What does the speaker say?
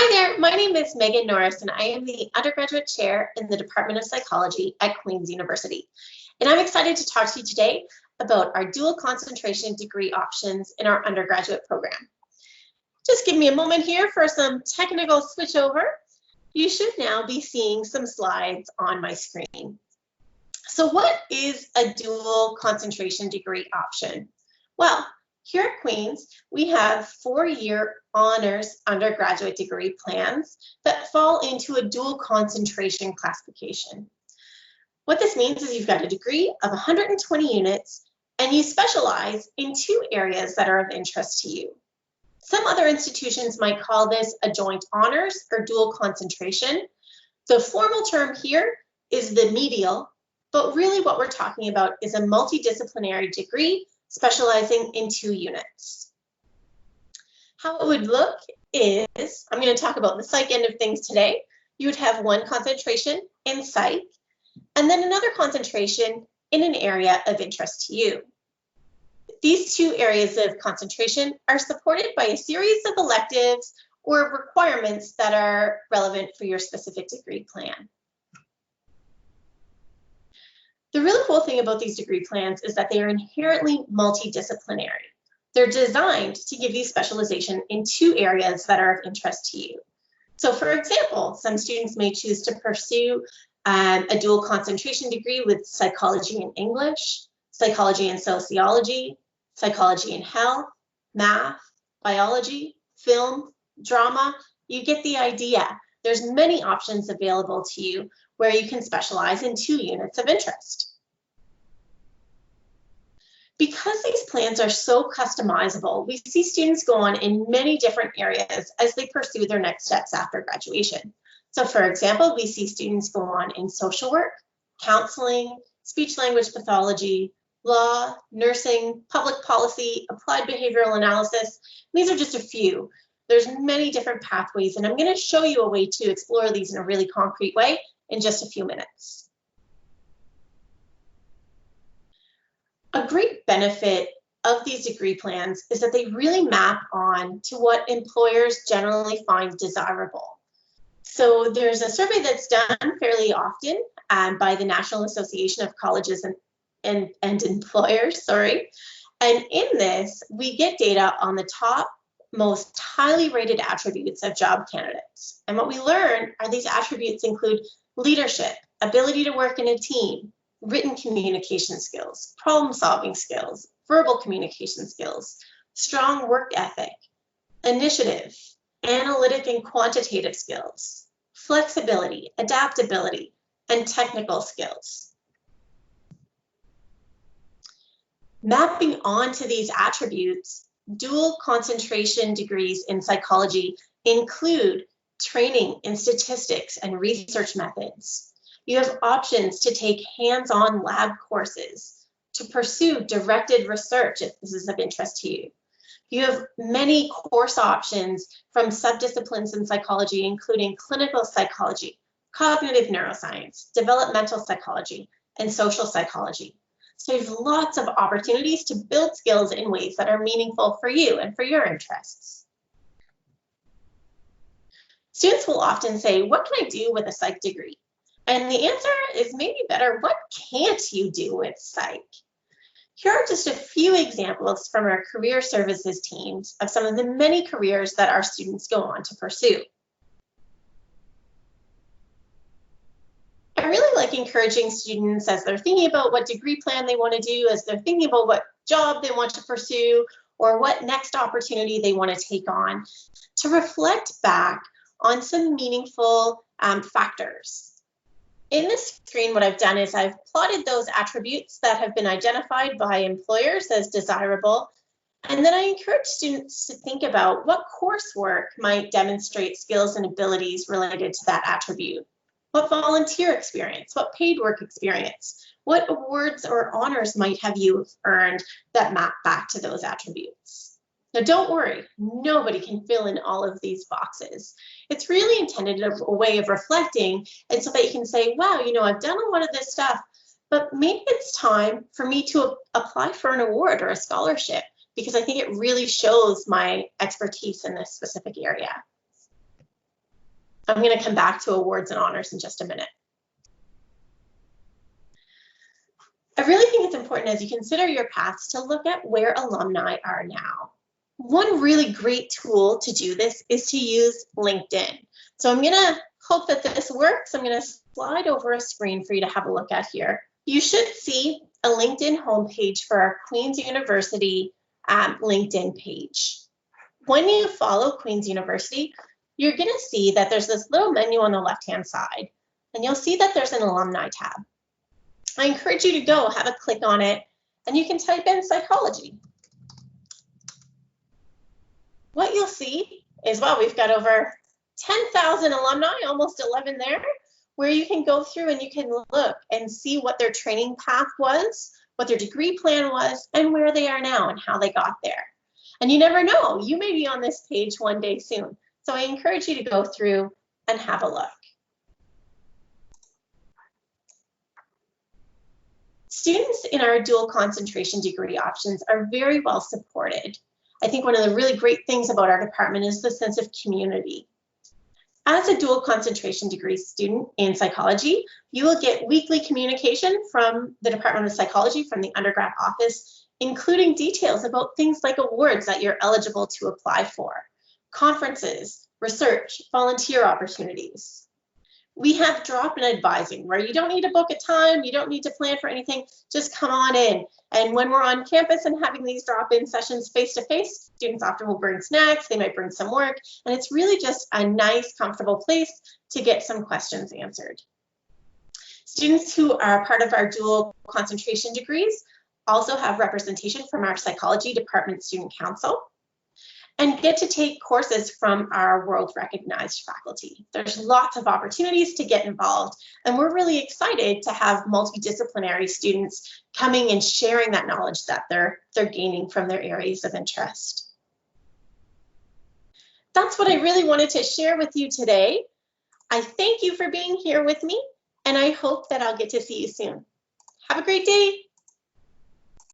Hi there, my name is Meghan Norris and I am the Undergraduate Chair in the Department of Psychology at Queen's University. And I'm excited to talk to you today about our dual concentration degree options in our undergraduate program. Just give me a moment here for some technical switchover. You should now be seeing some slides on my screen. So what is a dual concentration degree option? Well, here at Queen's, we have four-year honors undergraduate degree plans that fall into a dual concentration classification. What this means is you've got a degree of 120 units and you specialize in two areas that are of interest to you. Some other institutions might call this a joint honors or dual concentration. The formal term here is the medial, but really what we're talking about is a multidisciplinary degree specializing in 2 units. How it would look is, I'm going to talk about the psych end of things today. You would have one concentration in psych, and then another concentration in an area of interest to you. These 2 areas of concentration are supported by a series of electives or requirements that are relevant for your specific degree plan. The really cool thing about these degree plans is that they are inherently multidisciplinary. They're designed to give you specialization in 2 areas that are of interest to you. So for example, some students may choose to pursue a dual concentration degree with psychology and English, psychology and sociology, psychology and health, math, biology, film, drama. You get the idea. There's many options available to you where you can specialize in 2 units of interest. Because these plans are so customizable, we see students go on in many different areas as they pursue their next steps after graduation. So for example, we see students go on in social work, counseling, speech language pathology, law, nursing, public policy, applied behavioral analysis. These are just a few. There's many different pathways, and I'm going to show you a way to explore these in a really concrete way in just a few minutes. A great benefit of these degree plans is that they really map on to what employers generally find desirable. So there's a survey that's done fairly often by the National Association of Colleges and Employers, And in this, we get data on the top most highly rated attributes of job candidates. And what we learn are these attributes include leadership, ability to work in a team, written communication skills, problem-solving skills, verbal communication skills, strong work ethic, initiative, analytic and quantitative skills, flexibility, adaptability, and technical skills. Mapping onto these attributes, dual concentration degrees in psychology include training in statistics and research methods. You have options to take hands-on lab courses, to pursue directed research if this is of interest to you. You have many course options from subdisciplines in psychology, including clinical psychology, cognitive neuroscience, developmental psychology, and social psychology. So you have lots of opportunities to build skills in ways that are meaningful for you and for your interests. Students will often say, what can I do with a psych degree? And the answer is maybe better, what can't you do with psych? Here are just a few examples from our career services teams of some of the many careers that our students go on to pursue. I really like encouraging students as they're thinking about what degree plan they want to do, as they're thinking about what job they want to pursue, or what next opportunity they want to take on, to reflect back on some meaningful factors. In this screen, what I've done is I've plotted those attributes that have been identified by employers as desirable, and then I encourage students to think about what coursework might demonstrate skills and abilities related to that attribute. What volunteer experience, what paid work experience, what awards or honors might have you earned that map back to those attributes. Now don't worry, nobody can fill in all of these boxes. It's really intended as a way of reflecting, and so that you can say, wow, you know, I've done a lot of this stuff, but maybe it's time for me to apply for an award or a scholarship, because I think it really shows my expertise in this specific area. I'm going to come back to awards and honors in just a minute. I really think it's important as you consider your paths to look at where alumni are now. One really great tool to do this is to use LinkedIn. So I'm going to hope that this works. I'm going to slide over a screen for you to have a look at here. You should see a LinkedIn homepage for our Queen's University LinkedIn page. When you follow Queen's University, you're going to see that there's this little menu on the left-hand side, and you'll see that there's an alumni tab. I encourage you to go have a click on it, and you can type in psychology. What you'll see is, well, we've got over 10,000 alumni, almost 11 there, where you can go through and you can look and see what their training path was, what their degree plan was, and where they are now and how they got there. And you never know, you may be on this page one day soon. So I encourage you to go through and have a look. Students in our dual concentration degree options are very well supported. I think one of the really great things about our department is the sense of community. As a dual concentration degree student in psychology, you will get weekly communication from the Department of Psychology, from the undergrad office, including details about things like awards that you're eligible to apply for, conferences, research, volunteer opportunities. We have drop-in advising where you don't need to book a time, you don't need to plan for anything, just come on in. And when we're on campus and having these drop-in sessions face-to-face, students often will bring snacks, they might bring some work, and it's really just a nice, comfortable place to get some questions answered. Students who are part of our dual concentration degrees also have representation from our psychology department student council and get to take courses from our world recognized faculty. There's lots of opportunities to get involved, and we're really excited to have multidisciplinary students coming and sharing that knowledge that they're gaining from their areas of interest. That's what I really wanted to share with you today. I thank you for being here with me, and I hope that I'll get to see you soon. Have a great day.